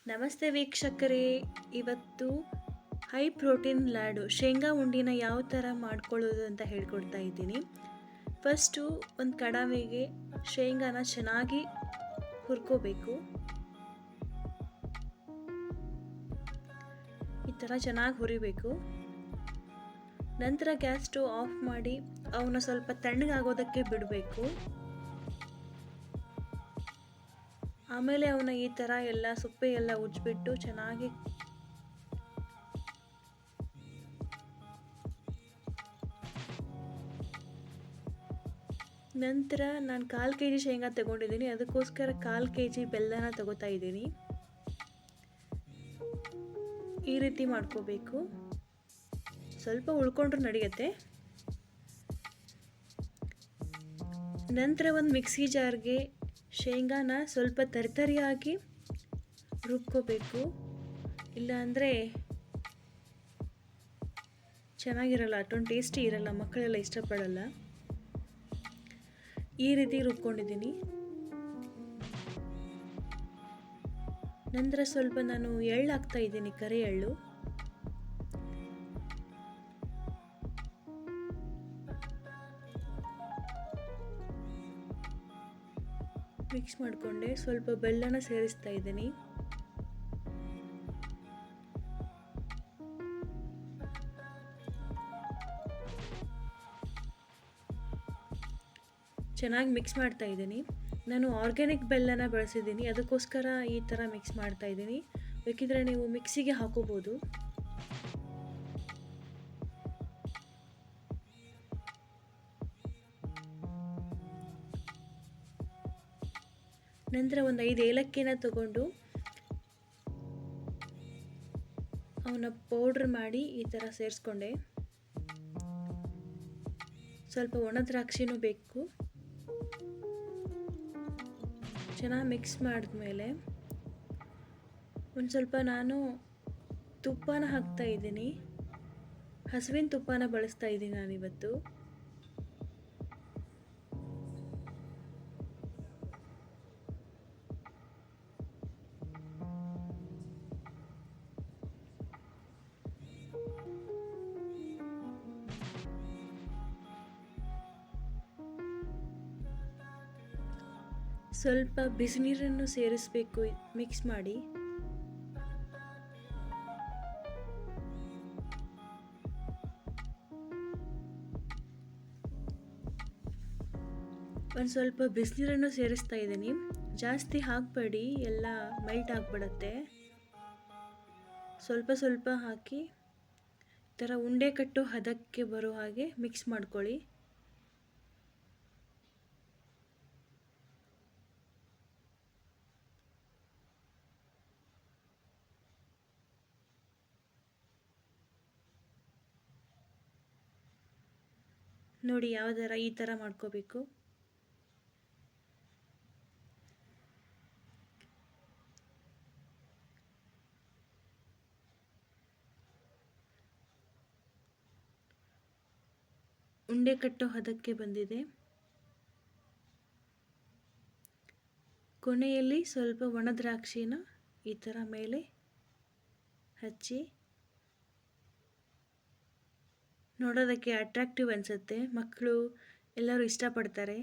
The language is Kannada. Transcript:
ನಮಸ್ತೆ ವೀಕ್ಷಕರೇ, ಇವತ್ತು ಹೈ ಪ್ರೋಟೀನ್ ಲಾಡು ಶೇಂಗಾ ಉಂಡಿನ ಯಾವ ಥರ ಮಾಡ್ಕೊಳ್ಳೋದು ಅಂತ ಹೇಳ್ಕೊಡ್ತಾ ಇದ್ದೀನಿ. ಫಸ್ಟು ಒಂದು ಕಡಾವಿಗೆ ಶೇಂಗಾನ ಚೆನ್ನಾಗಿ ಹುರ್ಕೋಬೇಕು. ಈ ಥರ ಚೆನ್ನಾಗಿ ಹುರಿಬೇಕು. ನಂತರ ಗ್ಯಾಸ್ ಸ್ಟವ್ ಆಫ್ ಮಾಡಿ ಅವನ್ನ ಸ್ವಲ್ಪ ತಣ್ಣಗಾಗೋದಕ್ಕೆ ಬಿಡಬೇಕು. ಆಮೇಲೆ ಅವನ್ನ ಈ ಥರ ಎಲ್ಲ ಸೊಪ್ಪೆ ಎಲ್ಲ ಉಜ್ಜಿಬಿಟ್ಟು ಚೆನ್ನಾಗಿ ನಂತರ ನಾನು 1/4 kg ಶೇಂಗಾ ತಗೊಂಡಿದ್ದೀನಿ. ಅದಕ್ಕೋಸ್ಕರ 1/4 kg ಬೆಲ್ಲನ ತಗೋತಾ ಇದ್ದೀನಿ. ಈ ರೀತಿ ಮಾಡ್ಕೋಬೇಕು. ಸ್ವಲ್ಪ ಉಳ್ಕೊಂಡ್ರೂ ನಡೆಯುತ್ತೆ. ನಂತರ ಒಂದು ಮಿಕ್ಸಿ ಜಾರ್ಗೆ ಶೇಂಗಾನ ಸ್ವಲ್ಪ ತರಿತರಿಯಾಗಿ ರುಬ್ಕೋಬೇಕು. ಇಲ್ಲಾಂದರೆ ಚೆನ್ನಾಗಿರಲ್ಲ, ಅಷ್ಟೊಂದು ಟೇಸ್ಟಿ ಇರಲ್ಲ, ಮಕ್ಕಳೆಲ್ಲ ಇಷ್ಟಪಡಲ್ಲ. ಈ ರೀತಿ ರುಬ್ಕೊಂಡಿದ್ದೀನಿ. ನಂತರ ಸ್ವಲ್ಪ ನಾನು ಎಳ್ಳು ಹಾಕ್ತಾ ಇದ್ದೀನಿ, ಕರಿ ಎಳ್ಳು. ಮಿಕ್ಸ್ ಮಾಡಿಕೊಂಡೆ. ಸ್ವಲ್ಪ ಬೆಲ್ಲನ ಸೇರಿಸ್ತಾ ಇದ್ದೀನಿ. ಚೆನ್ನಾಗಿ ಮಿಕ್ಸ್ ಮಾಡ್ತಾ ಇದ್ದೀನಿ. ನಾನು ಆರ್ಗ್ಯಾನಿಕ್ ಬೆಲ್ಲನ ಬಳಸಿದ್ದೀನಿ, ಅದಕ್ಕೋಸ್ಕರ ಈ ಥರ ಮಿಕ್ಸ್ ಮಾಡ್ತಾ ಇದ್ದೀನಿ. ಬೇಕಿದ್ರೆ ನೀವು ಮಿಕ್ಸಿಗೆ ಹಾಕೋಬೋದು. ನಂತರ ಒಂದು 5 ಏಲಕ್ಕಿನ ತಗೊಂಡು ಅವನ್ನ ಪೌಡ್ರ್ ಮಾಡಿ ಈ ಥರ ಸೇರಿಸ್ಕೊಂಡೆ. ಸ್ವಲ್ಪ ಒಣ ದ್ರಾಕ್ಷಿನೂ ಬೇಕು. ಚೆನ್ನಾಗಿ ಮಿಕ್ಸ್ ಮಾಡಿದ್ಮೇಲೆ ಒಂದು ಸ್ವಲ್ಪ ನಾನು ತುಪ್ಪನ ಹಾಕ್ತಾ ಇದ್ದೀನಿ. ಹಸುವಿನ ತುಪ್ಪನ ಬಳಸ್ತಾ ಇದ್ದೀನಿ ನಾನಿವತ್ತು. ಸ್ವಲ್ಪ ಬಿಸಿನೀರನ್ನು ಸೇರಿಸಬೇಕು ಮಿಕ್ಸ್ ಮಾಡಿ. ಒಂದು ಸ್ವಲ್ಪ ಬಿಸಿನೀರನ್ನು ಸೇರಿಸ್ತಾ ಇದ್ದೀನಿ. ಜಾಸ್ತಿ ಹಾಕಬೇಡಿ, ಎಲ್ಲ ಮೆಲ್ಟ್ ಆಗಿಬಿಡುತ್ತೆ. ಸ್ವಲ್ಪ ಸ್ವಲ್ಪ ಹಾಕಿ ಈ ಥರ ಉಂಡೆ ಕಟ್ಟು ಹದಕ್ಕೆ ಬರೋ ಹಾಗೆ ಮಿಕ್ಸ್ ಮಾಡ್ಕೊಳ್ಳಿ. ನೋಡಿ ಯಾವ ಥರ, ಈ ಥರ ಮಾಡ್ಕೋಬೇಕು. ಉಂಡೆ ಕಟ್ಟೋ ಹದಕ್ಕೆ ಬಂದಿದೆ. ಕೊನೆಯಲ್ಲಿ ಸ್ವಲ್ಪ ಒಣ ದ್ರಾಕ್ಷಿನ ಈ ಥರ ಮೇಲೆ ಹಚ್ಚಿ ನೋಡೋದಕ್ಕೆ ಅಟ್ರಾಕ್ಟಿವ್ ಅನಿಸುತ್ತೆ. ಮಕ್ಕಳು ಎಲ್ಲರೂ ಇಷ್ಟಪಡ್ತಾರೆ.